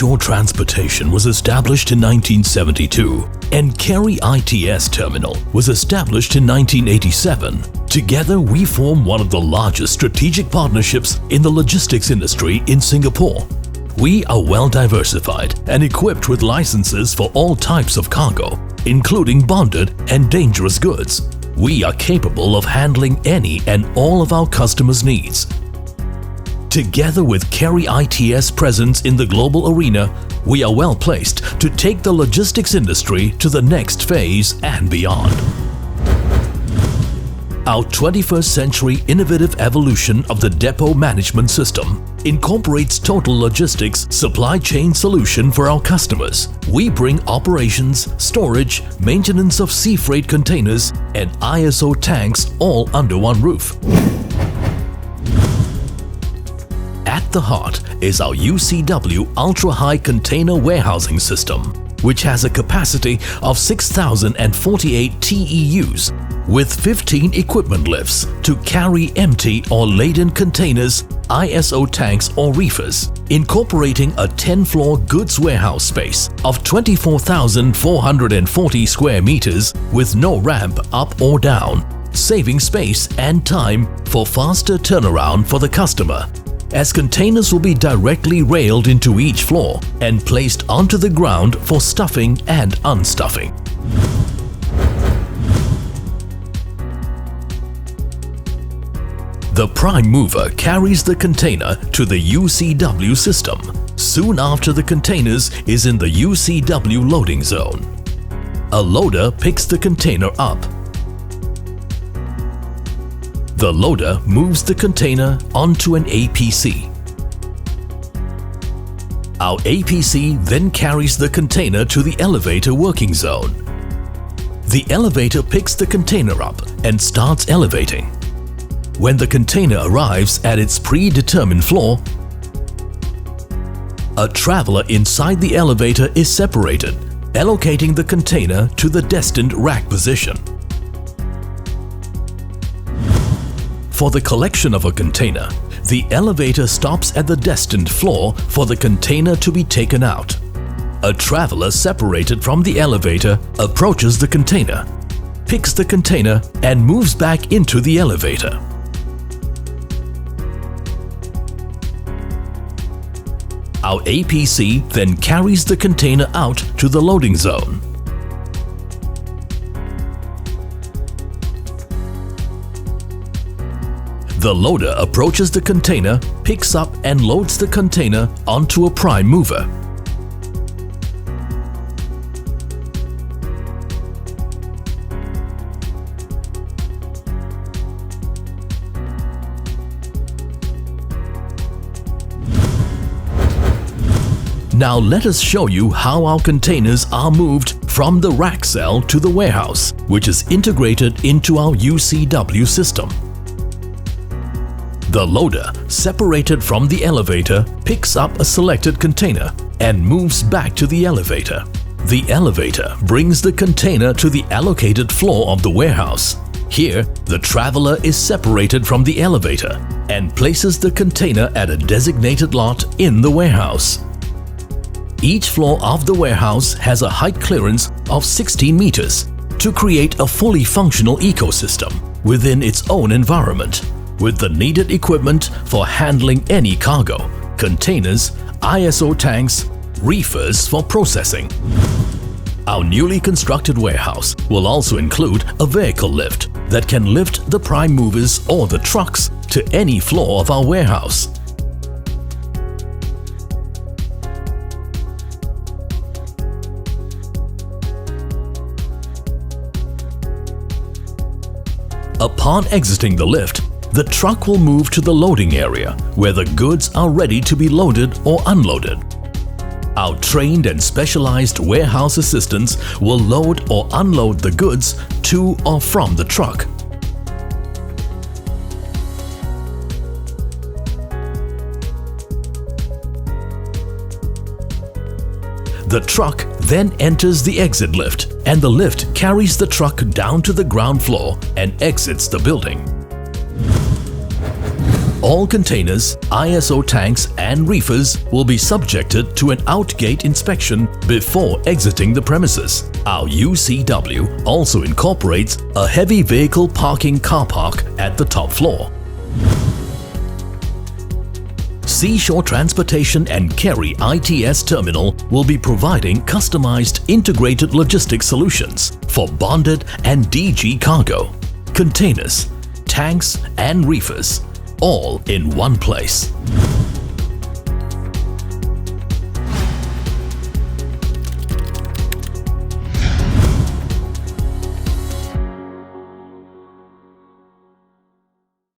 Shore Transportation was established in 1972 and Kerry ITS Terminal was established in 1987. Together, we form one of the largest strategic partnerships in the logistics industry in Singapore. We are well diversified and equipped with licenses for all types of cargo, including bonded and dangerous goods. We are capable of handling any and all of our customers' needs. Together with Kerry ITS presence in the global arena, we are well placed to take the logistics industry to the next phase and beyond. Our 21st century innovative evolution of the depot management system incorporates total logistics supply chain solution for our customers. We bring operations, storage, maintenance of sea freight containers and ISO tanks all under one roof. At the heart is our UCW Ultra-High Container Warehousing System, which has a capacity of 6,048 TEUs with 15 equipment lifts to carry empty or laden containers, ISO tanks or reefers, incorporating a 10-floor goods warehouse space of 24,440 square meters with no ramp up or down, saving space and time for faster turnaround for the customer, as containers will be directly railed into each floor and placed onto the ground for stuffing and unstuffing. The prime mover carries the container to the UCW system. Soon after, the containers is in the UCW loading zone. A loader picks the container up. The loader moves the container onto an APC. Our APC then carries the container to the elevator working zone. The elevator picks the container up and starts elevating. When the container arrives at its predetermined floor, a traveler inside the elevator is separated, allocating the container to the destined rack position. For the collection of a container, the elevator stops at the destined floor for the container to be taken out. A traveler separated from the elevator approaches the container, picks the container and moves back into the elevator. Our APC then carries the container out to the loading zone. The loader approaches the container, picks up and loads the container onto a prime mover. Now let us show you how our containers are moved from the rack cell to the warehouse, which is integrated into our UCW system. The loader, separated from the elevator, picks up a selected container and moves back to the elevator. The elevator brings the container to the allocated floor of the warehouse. Here, the traveler is separated from the elevator and places the container at a designated lot in the warehouse. Each floor of the warehouse has a height clearance of 16 meters to create a fully functional ecosystem within its own environment, with the needed equipment for handling any cargo, containers, ISO tanks, reefers for processing. Our newly constructed warehouse will also include a vehicle lift that can lift the prime movers or the trucks to any floor of our warehouse. Upon exiting the lift, the truck will move to the loading area where the goods are ready to be loaded or unloaded. Our trained and specialized warehouse assistants will load or unload the goods to or from the truck. The truck then enters the exit lift, and the lift carries the truck down to the ground floor and exits the building. All containers, ISO tanks and reefers will be subjected to an outgate inspection before exiting the premises. Our UCW also incorporates a heavy vehicle parking car park at the top floor. Seashore Transportation and Kerry ITS Terminal will be providing customized integrated logistics solutions for bonded and DG cargo, containers, tanks and reefers, all in one place.